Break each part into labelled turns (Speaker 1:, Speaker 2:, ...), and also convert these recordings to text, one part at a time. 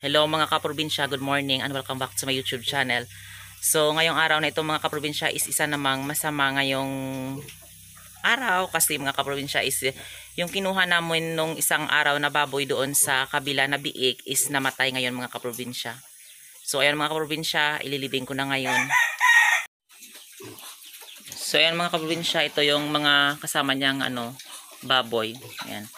Speaker 1: Hello mga kaprobinsya, good morning and welcome back to my YouTube channel. So ngayong araw na ito mga kaprobinsya is isa namang masama ngayong araw kasi mga kaprobinsya is yung kinuha namin nung isang araw na baboy doon sa kabila na biik is namatay ngayon mga kaprobinsya. So ayan mga kaprobinsya, ililibing ko na ngayon. So ayan mga kaprobinsya, ito yung mga kasama niyang baboy. Ayan.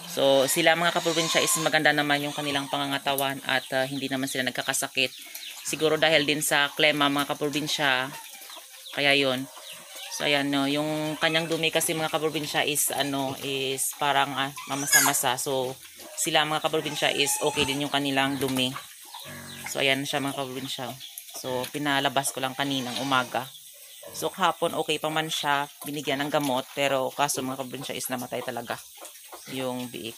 Speaker 1: So sila mga kaprobinsya is maganda naman yung kanilang pangangatawan at hindi naman sila nagkakasakit. Siguro dahil din sa klema mga kaprobinsya. Kaya yon. So ayan no, yung kanyang dumi kasi mga kaprobinsya is is parang mamasa-masa. So sila mga kaprobinsya is okay din yung kanilang dumi. So ayan siya mga kaprobinsya. So pinalabas ko lang kaninang umaga. So kahapon okay pa man siya, binigyan ng gamot, pero kaso mga kaprobinsya is namatay talaga yung biik.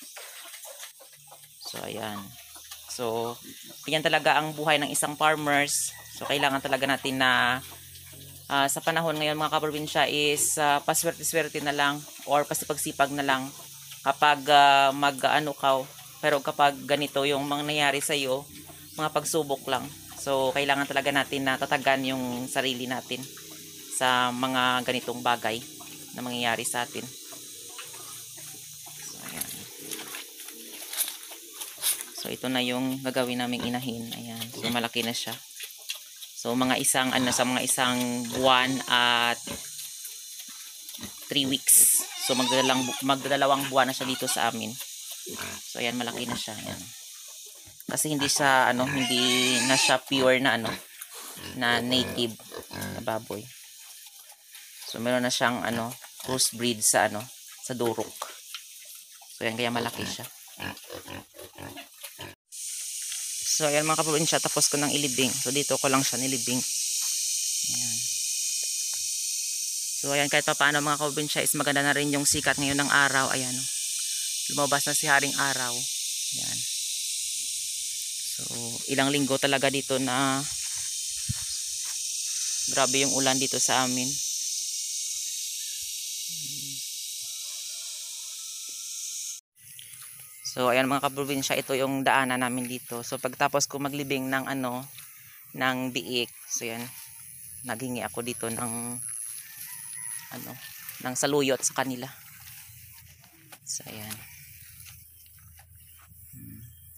Speaker 1: So ayan. So yan talaga ang buhay ng isang farmers. So kailangan talaga natin na sa panahon ngayon mga kaprobinsya is paswerte-swerte na lang or pasipag-sipag na lang kapag pero kapag ganito yung mga nangyari sa iyo, mga pagsubok lang. So kailangan talaga natin na tatagan yung sarili natin sa mga ganitong bagay na mangyayari sa atin. So ito na yung gagawin naming inahin. Ayan. So malaki na siya. So mga isang sa mga isang buwan at 3 weeks. So magdadalawang buwan na siya dito sa amin. So ayan, malaki na siya. Ayan. Kasi hindi siya hindi na siya pure na na native na baboy. So meron na siyang crossbreed sa sa Durok. So ayan, kaya malaki siya. So ayan mga kaprobinsya, tapos ko nang ilibing. So dito ko lang siya nilibing. Ayan. So ayan, kahit pa paano mga kaprobinsya is maganda na rin yung sikat ngayon ng araw. Ayan. Lumabas na si Haring Araw. Ayan. So ilang linggo talaga dito na grabe yung ulan dito sa amin. So ayan mga kaprobinsya, ito yung daanan namin dito. So pagtapos ko maglibing ng ng biik, so yan, naghingi ako dito ng ng saluyot sa kanila. So ayan.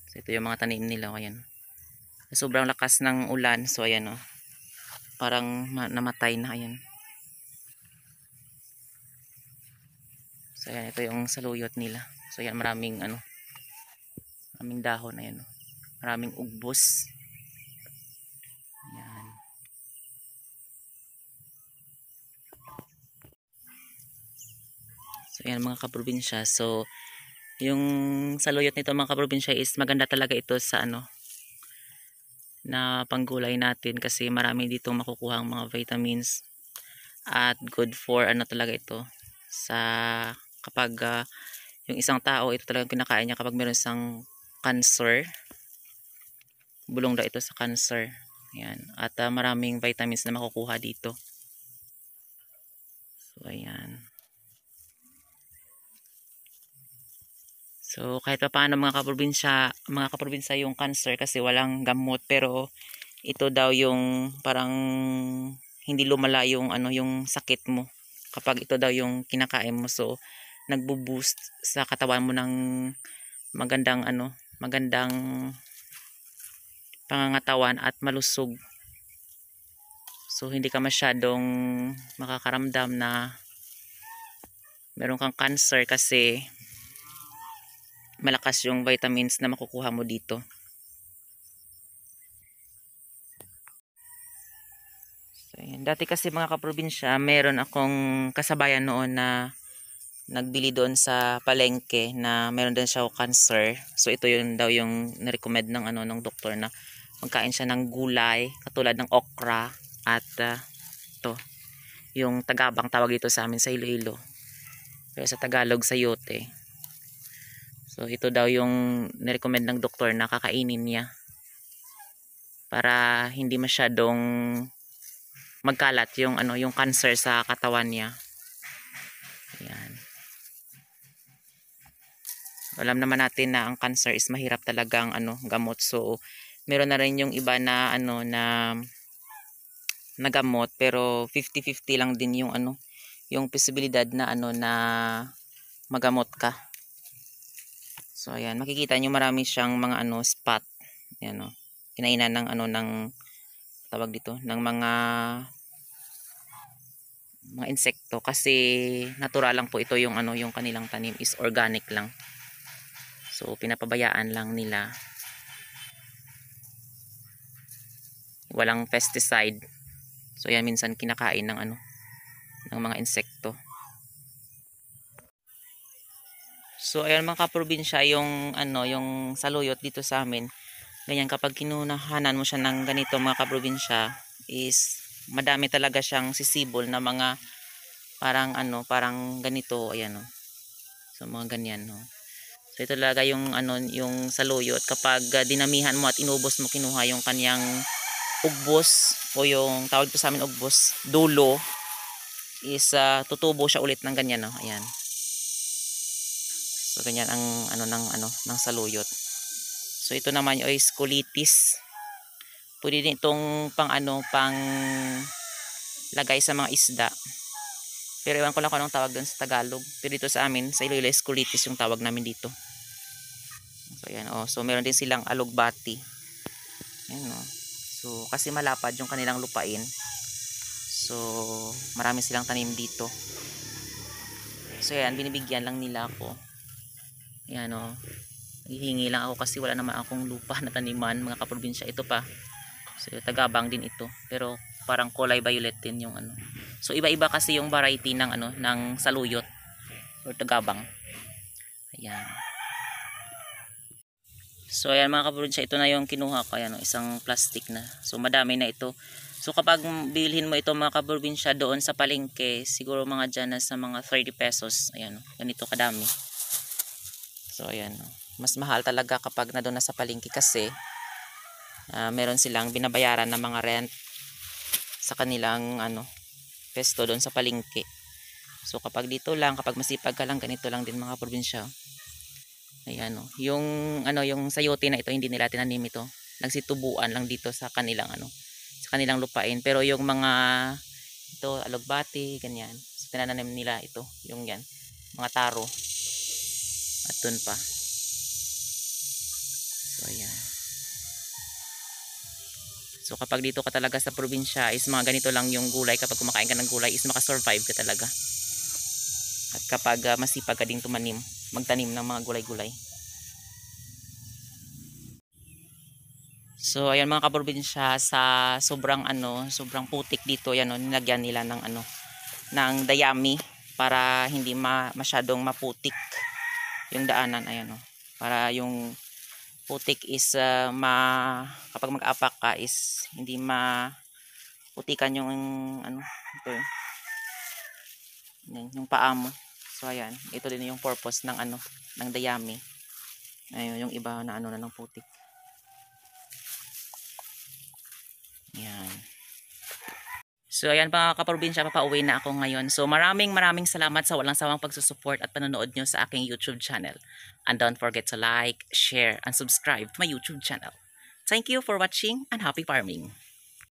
Speaker 1: So ito yung mga tanim nila, ayan. Sobrang lakas ng ulan, so ayan parang namatay na, ayan. So ayan, ito yung saluyot nila. So ayan, maraming maraming dahon, ayan. Maraming ugbos. Ayan. So ayan mga kaprobinsya. So yung saluyot nito mga kaprobinsya is maganda talaga ito sa na panggulay natin kasi marami dito makukuha ang mga vitamins at good for talaga ito sa kapag yung isang tao ito talagang kinakain niya kapag meron siyang cancer. Bulong daw ito sa cancer. Ayan. At maraming vitamins na makukuha dito. So ayan. So kahit pa paano mga kaprobinsya yung cancer kasi walang gamot, pero ito daw yung parang hindi lumala yung yung sakit mo kapag ito daw yung kinakain mo. So nagbo-boost sa katawan mo ng magandang magandang pangangatawan at malusog. So hindi ka masyadong makakaramdam na meron kang cancer kasi malakas yung vitamins na makukuha mo dito. So, ayan. Dati kasi mga kaprobinsya, meron akong kasabayan noon na nagbili doon sa palengke na meron din siya cancer. So ito yun daw yung na-recommend ng ng doktor na magkain siya ng gulay katulad ng okra at to yung tagabang tawag dito sa amin sa Iloilo. Pero sa Tagalog sayote. So ito daw yung na-recommend ng doktor na kakainin niya para hindi masyadong magkalat yung yung cancer sa katawan niya. Ayan. Alam naman natin na ang cancer is mahirap talagang gamot. So meron na rin yung iba na na nagamot, pero 50-50 lang din yung yung posibilidad na na magamot ka. So ayan, makikita nyo marami siyang mga spot. Ayan kinainan ng ng tawag dito ng mga insekto, kasi natural lang po ito, yung yung kanilang tanim is organic lang. So pinapabayaan lang nila. Walang pesticide. So yan, minsan kinakain ng ng mga insekto. So ayan mga kaprobinsya, yung yung saluyot dito sa amin, ganyan, kapag kinunahanan mo siya ng ganito mga kaprobinsya, is madami talaga siyang sisibol na mga parang parang ganito, ayan so mga ganyan So ito talaga yung yung saluyot, kapag dinamihan mo at inubos mo, kinuha yung kanyang ugbos, o yung tawag po sa amin ugbos, dulo, is tutubo siya ulit ng ganyan ayan. So ganyan ang ng saluyot. So ito naman yung colitis. Pwede din itong pang pang lagay sa mga isda. Pero ewan ko lang kung anong tawag doon sa Tagalog. Pero dito sa amin, sa Iloilo, colitis yung tawag namin dito. So ayan so meron din silang alugbati. Ayan So kasi malapad yung kanilang lupain. So marami silang tanim dito. So ayan, binibigyan lang nila ako. Ayan hihingi lang ako kasi wala naman akong lupa na taniman mga kaprobinsya. Ito pa. So tagabang din ito. Pero parang kulay violet din yung So iba-iba kasi yung variety ng ng saluyot or tagabang. Ayan. So ayan mga kaprobinsya, ito na yung kinuha ko. Ayan isang plastic na. So madami na ito. So kapag bilhin mo ito mga kaprobinsya doon sa palengke, siguro mga dyan na sa mga 30 pesos. Ayan ganito kadami. So ayan mas mahal talaga kapag na doon na sa palengke, kasi meron silang binabayaran na mga rent sa kanilang pesto doon sa palengke. So kapag dito lang, kapag masipag ka lang, ganito lang din mga probinsya. Ayan yung yung sayote na ito, hindi nila tinanim ito. Nagsitubuan lang dito sa kanilang sa kanilang lupain. Pero yung mga ito, alugbati, ganyan. So tinananim nila ito, yung yan, mga taro. At dun pa. So ayan. So kapag dito ka talaga sa probinsya, is mga ganito lang yung gulay. Kapag kumakain ka ng gulay, is makasurvive ka talaga. At kapag masipag ka ding magtanim ng mga gulay-gulay. So ayan mga kaprobinsya, sa sobrang sobrang putik dito, yan nilagyan nila ng ng dayami para hindi masyadong maputik yung daanan. Ayan para yung putik is kapag mag-apak ka is hindi maputikan yung ito yung paa mo. So ayan, ito din yung purpose ng ng dayami. Ayun yung iba na na ng putik. Ayan. So ayan mga kaprobinsya, papauwi na ako ngayon. So maraming salamat sa walang sawang pagsusupport at panonood nyo sa aking YouTube channel. And don't forget to like, share, and subscribe to my YouTube channel. Thank you for watching and happy farming!